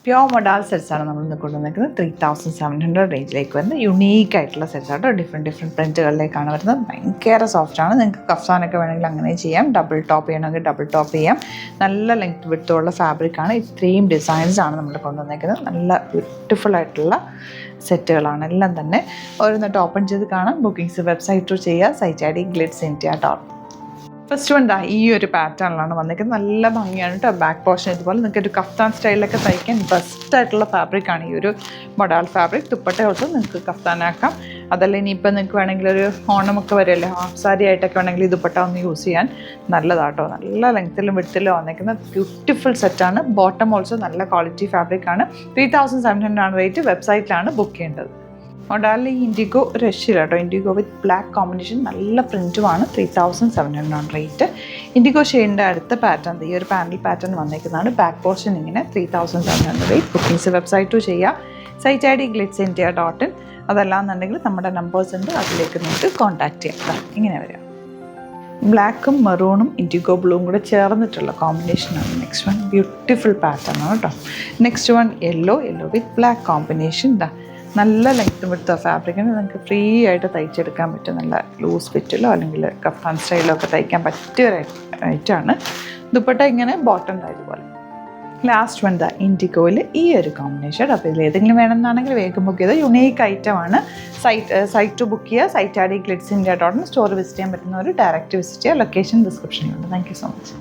Pure modal സെറ്റ്സാണ് നമ്മൾ ഇന്ന് കൊണ്ടുവന്നിരിക്കുന്നത്. 3700 റേഞ്ചിലേക്ക് വരുന്ന യുണീക്ക് ആയിട്ടുള്ള സെറ്റ്സാണ്. ഡിഫറെൻറ്റ് പ്രിൻറ്റുകളിലേക്കാണ് വരുന്നത്. ഭയങ്കര സോഫ്റ്റാണ്. നിങ്ങൾക്ക് കഫ്സാനൊക്കെ വേണമെങ്കിൽ അങ്ങനെ ചെയ്യാം. ഡബിൾ ടോപ്പ് ചെയ്യണമെങ്കിൽ ഡബിൾ ടോപ്പ് ചെയ്യാം. നല്ല ലെങ്ത് വിഡ്ത്തുള്ള ഫാബ്രിക്കാണ്. ഇത്രയും ഡിസൈൻസാണ് നമ്മൾ കൊണ്ടുവന്നിരിക്കുന്നത്. നല്ല ബ്യൂട്ടിഫുൾ ആയിട്ടുള്ള സെറ്റുകളാണ് എല്ലാം തന്നെ. ഓരോന്നിട്ട് ഓപ്പൺ ചെയ്ത് കാണാം. ബുക്കിംഗ്സ് വെബ്സൈറ്റ് ത്രൂ ചെയ്യുക. സൈറ്റ് ഐ ഡി glitzindia.com. ഫസ്റ്റ് വൺ ഈ ഒരു പാറ്റേണിലാണ് വന്നിരിക്കുന്നത്. നല്ല ഭംഗിയാണ് കേട്ടോ. ബാക്ക് പോർഷൻ ഇതുപോലെ നിങ്ങൾക്ക് ഒരു കഫ്താൻ സ്റ്റൈലിലൊക്കെ തയ്ക്കാൻ ബെസ്റ്റ് ആയിട്ടുള്ള ഫാബ്രിക്കാണ് ഈ ഒരു മൊഡാൽ ഫാബ്രിക്. ദുപ്പട്ട തൊട്ട് നിങ്ങൾക്ക് കഫ്താനാക്കാം. അതല്ല ഇനിയിപ്പോൾ നിങ്ങൾക്ക് വേണമെങ്കിൽ ഒരു ഓണമൊക്കെ വരുമല്ലേ, ഹാഫ് സാരി ആയിട്ടൊക്കെ വേണമെങ്കിൽ ഈ ദുപ്പട്ട ഒന്ന് യൂസ് ചെയ്യാൻ നല്ലതാട്ടോ. നല്ല ലെങ്ത്തിലും വിഡ്ത്തിലും വന്നിരിക്കുന്ന ബ്യൂട്ടിഫുൾ സെറ്റാണ്. ബോട്ടം ഓൾസോ നല്ല ക്വാളിറ്റി ഫാബ്രിക്കാണ്. 3700 ആണ് റേറ്റ്. വെബ്സൈറ്റിലാണ് ബുക്ക് ചെയ്യേണ്ടത്. മൊഡാലിൽ ഇൻഡിഗോ രക്ഷയില്ല കേട്ടോ. ഇൻഡിഗോ വിത്ത് ബ്ലാക്ക് കോമ്പിനേഷൻ നല്ല പ്രിൻറ്റുമാണ്. 3700 ആണ് റേറ്റ്. ഇൻഡിഗോ ഷെയ്ഡിൻ്റെ അടുത്ത പാറ്റേൺ ഈ ഒരു പാനൽ പാറ്റേൺ വന്നിരിക്കുന്നതാണ്. ബാക്ക് പോർഷൻ ഇങ്ങനെ 3700 റേറ്റ്. ബുക്കിംഗ്സ് വെബ്സൈറ്റ് ചെയ്യുക. Site I D glitzindia.in. അതല്ലാന്നുണ്ടെങ്കിൽ നമ്മുടെ നമ്പേഴ്സ് ഉണ്ട്, അതിലേക്ക് നിങ്ങൾക്ക് കോൺടാക്ട് ചെയ്യാം. ഇങ്ങനെ വരാം. ബ്ലാക്കും മെറൂണും ഇൻഡിഗോ ബ്ലൂവും കൂടെ ചേർന്നിട്ടുള്ള കോമ്പിനേഷനാണ് നെക്സ്റ്റ് വൺ. ബ്യൂട്ടിഫുൾ പാറ്റേൺ ആണ് കേട്ടോ. നെക്സ്റ്റ് വൺ യെല്ലോ വിത്ത് ബ്ലാക്ക് കോമ്പിനേഷൻ. നല്ല ലെങ്ത് വിടുത്ത ഫാബ്രിക്കിന് നിങ്ങൾക്ക് ഫ്രീ ആയിട്ട് തയ്ച്ചെടുക്കാൻ പറ്റും. നല്ല ലൂസ് ഫിറ്റിലോ അല്ലെങ്കിൽ കഫ്താൻ സ്റ്റൈലോ ഒക്കെ തയ്ക്കാൻ പറ്റിയ ഒരു ഐറ്റമാണ്. ദുപ്പട്ട ഇങ്ങനെ ബോട്ടം ഇതുപോലെ. ലാസ്റ്റ് വൺ ഇൻഡിഗോയിൽ ഈ ഒരു കോമ്പിനേഷൻ. അപ്പോൾ ഇതിൽ ഏതെങ്കിലും വേണമെന്നാണെങ്കിൽ വേഗം ബുക്ക് ചെയ്ത് യുണീക്ക് ഐറ്റമാണ്. സൈറ്റ് ബുക്ക് ചെയ്യുക. Site I D glitzindia.in. Store visit ചെയ്യാൻ പറ്റുന്നവർ ഡയറക്റ്റ് വിസിറ്റ് ചെയ്യുക. ലൊക്കേഷൻ ഡിസ്ക്രിപ്ഷനിലുണ്ട്. Thank you so much.